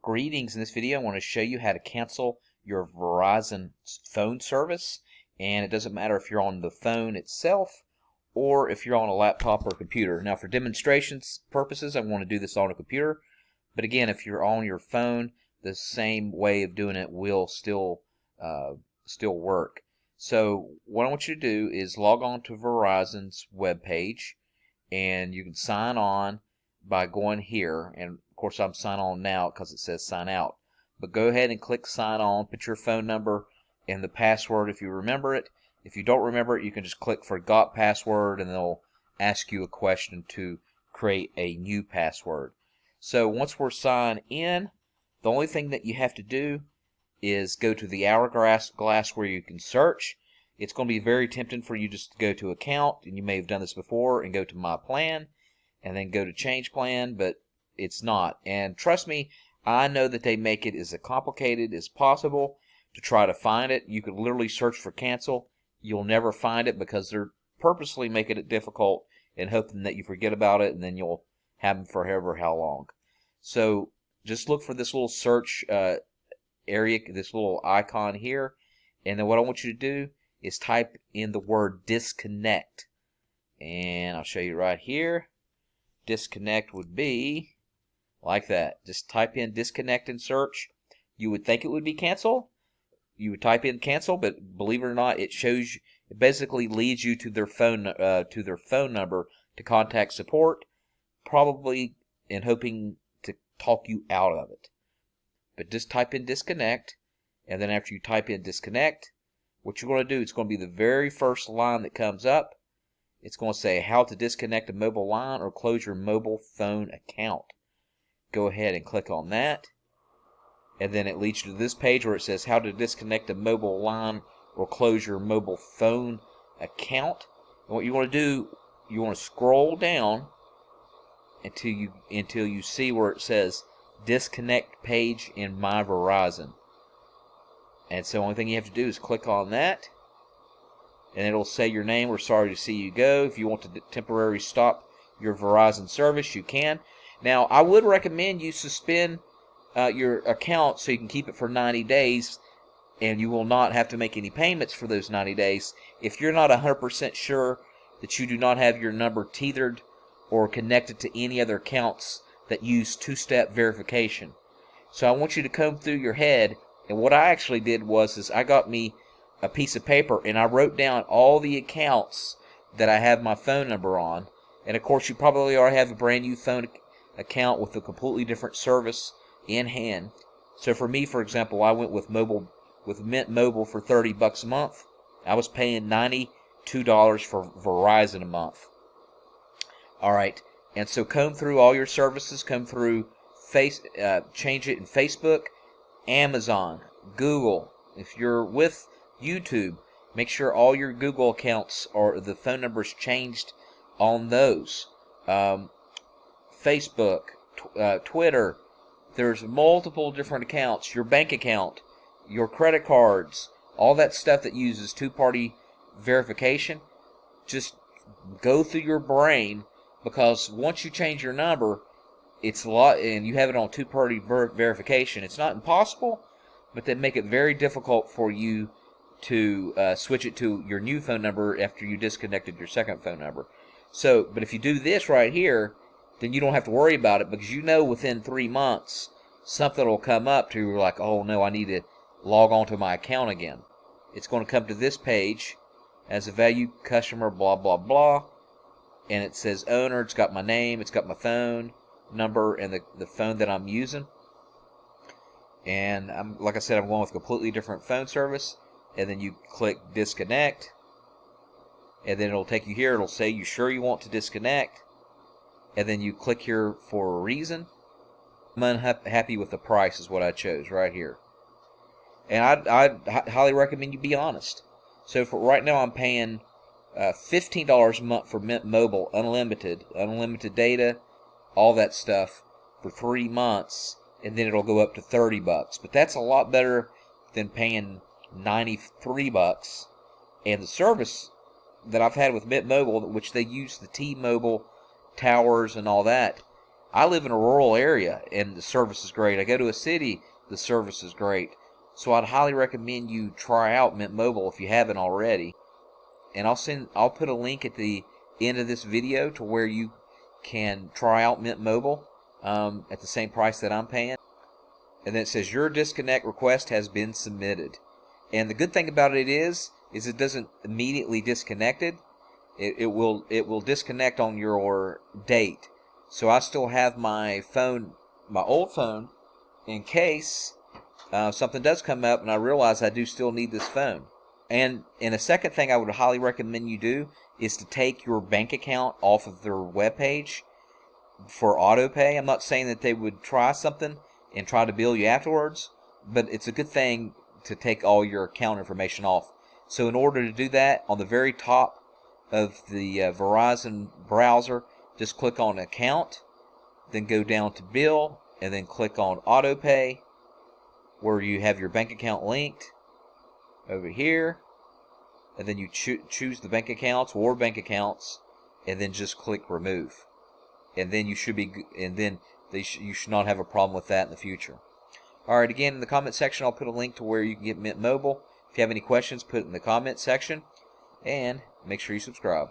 Greetings. In this video I want to show you how to cancel your Verizon phone service, and it doesn't matter if you're on the phone itself or if you're on a laptop or computer. Now for demonstrations purposes I want to do this on a computer, but again if you're on your phone the same way of doing it will still work. So what I want you to do is log on to Verizon's web page, and you can sign on by going here, and of course I'm sign on now because it says sign out, but go ahead and click sign on, put your phone number and the password if you remember it. If you don't remember it, you can just click forgot password and they'll ask you a question to create a new password. So once we're signed in, the only thing that you have to do is go to the hourglass where you can search. It's going to be very tempting for you just to go to account, and you may have done this before, and go to my plan and then go to change plan, but it's not. And trust me, I know that they make it as complicated as possible to try to find it. You could literally search for cancel. You'll never find it because they're purposely making it difficult and hoping that you forget about it, and then you'll have them forever how long. So just look for this little search area, this little icon here, and then what I want you to do is type in the word disconnect, and I'll show you right here. Disconnect would be like that. Just type in disconnect and search. You would think it would be cancel. You would type in cancel, but believe it or not, it shows. It basically leads you to their phone number to contact support, probably in hoping to talk you out of it. But just type in disconnect, and then after you type in disconnect, what you're going to do, it's going to be the very first line that comes up. It's going to say how to disconnect a mobile line or close your mobile phone account. Go ahead and click on that, and then it leads you to this page where it says how to disconnect a mobile line or close your mobile phone account. And what you want to do, you want to scroll down until you see where it says disconnect page in My Verizon. And so the only thing you have to do is click on that, and it'll say your name. We're sorry to see you go. If you want to temporarily stop your Verizon service, you can. Now, I would recommend you suspend your account so you can keep it for 90 days, and you will not have to make any payments for those 90 days. If you're not 100% sure that you do not have your number tethered or connected to any other accounts that use two-step verification. So I want you to comb through your head, and what I actually did was I got me a piece of paper and I wrote down all the accounts that I have my phone number on. And of course you probably already have a brand new phone account with a completely different service in hand. So for me, for example, I went with Mint Mobile for $30 a month. I was paying $92 for Verizon a month. Alright, and so comb through all your services, comb through change it in Facebook, Amazon, Google. If you're with YouTube, make sure all your Google accounts or the phone numbers changed on those. Facebook, Twitter, there's multiple different accounts. Your bank account, your credit cards, all that stuff that uses two-party verification. Just go through your brain, because once you change your number, it's a lot, and you have it on two-party verification. It's not impossible, but they make it very difficult for you to switch it to your new phone number after you disconnected your second phone number. So, but if you do this right here, then you don't have to worry about it, because you know within 3 months something will come up to you're like, oh no, I need to log on to my account again. It's going to come to this page as a value customer, blah blah blah, and it says owner. It's got my name, it's got my phone number and the phone that I'm using. And like I said, I'm going with a completely different phone service. And then you click disconnect, and then it'll take you here. It'll say you sure you want to disconnect, and then you click here for a reason. I'm unhappy with the price is what I chose right here, and I highly recommend you be honest. So for right now I'm paying $15 a month for Mint Mobile, unlimited data, all that stuff for 3 months, and then it'll go up to $30. But that's a lot better than paying $93. And the service that I've had with Mint Mobile, which they use the T-Mobile towers and all that, I live in a rural area and the service is great. I go to a city, the service is great. So I'd highly recommend you try out Mint Mobile if you haven't already. And I'll put a link at the end of this video to where you can try out Mint Mobile at the same price that I'm paying. And then it says your disconnect request has been submitted. And the good thing about it is it doesn't immediately disconnect it. It will disconnect on your date. So I still have my phone, my old phone, in case something does come up and I realize I do still need this phone. And a second thing I would highly recommend you do is to take your bank account off of their webpage for auto pay. I'm not saying that they would try something and try to bill you afterwards, but it's a good thing to take all your account information off. So in order to do that, on the very top of the Verizon browser, just click on account, then go down to bill, and then click on auto pay, where you have your bank account linked over here, and then you choose the bank accounts or bank accounts, and then just click remove, and then you should you should not have a problem with that in the future. Alright, again, in the comment section I'll put a link to where you can get Mint Mobile. If you have any questions, put it in the comment section, and make sure you subscribe.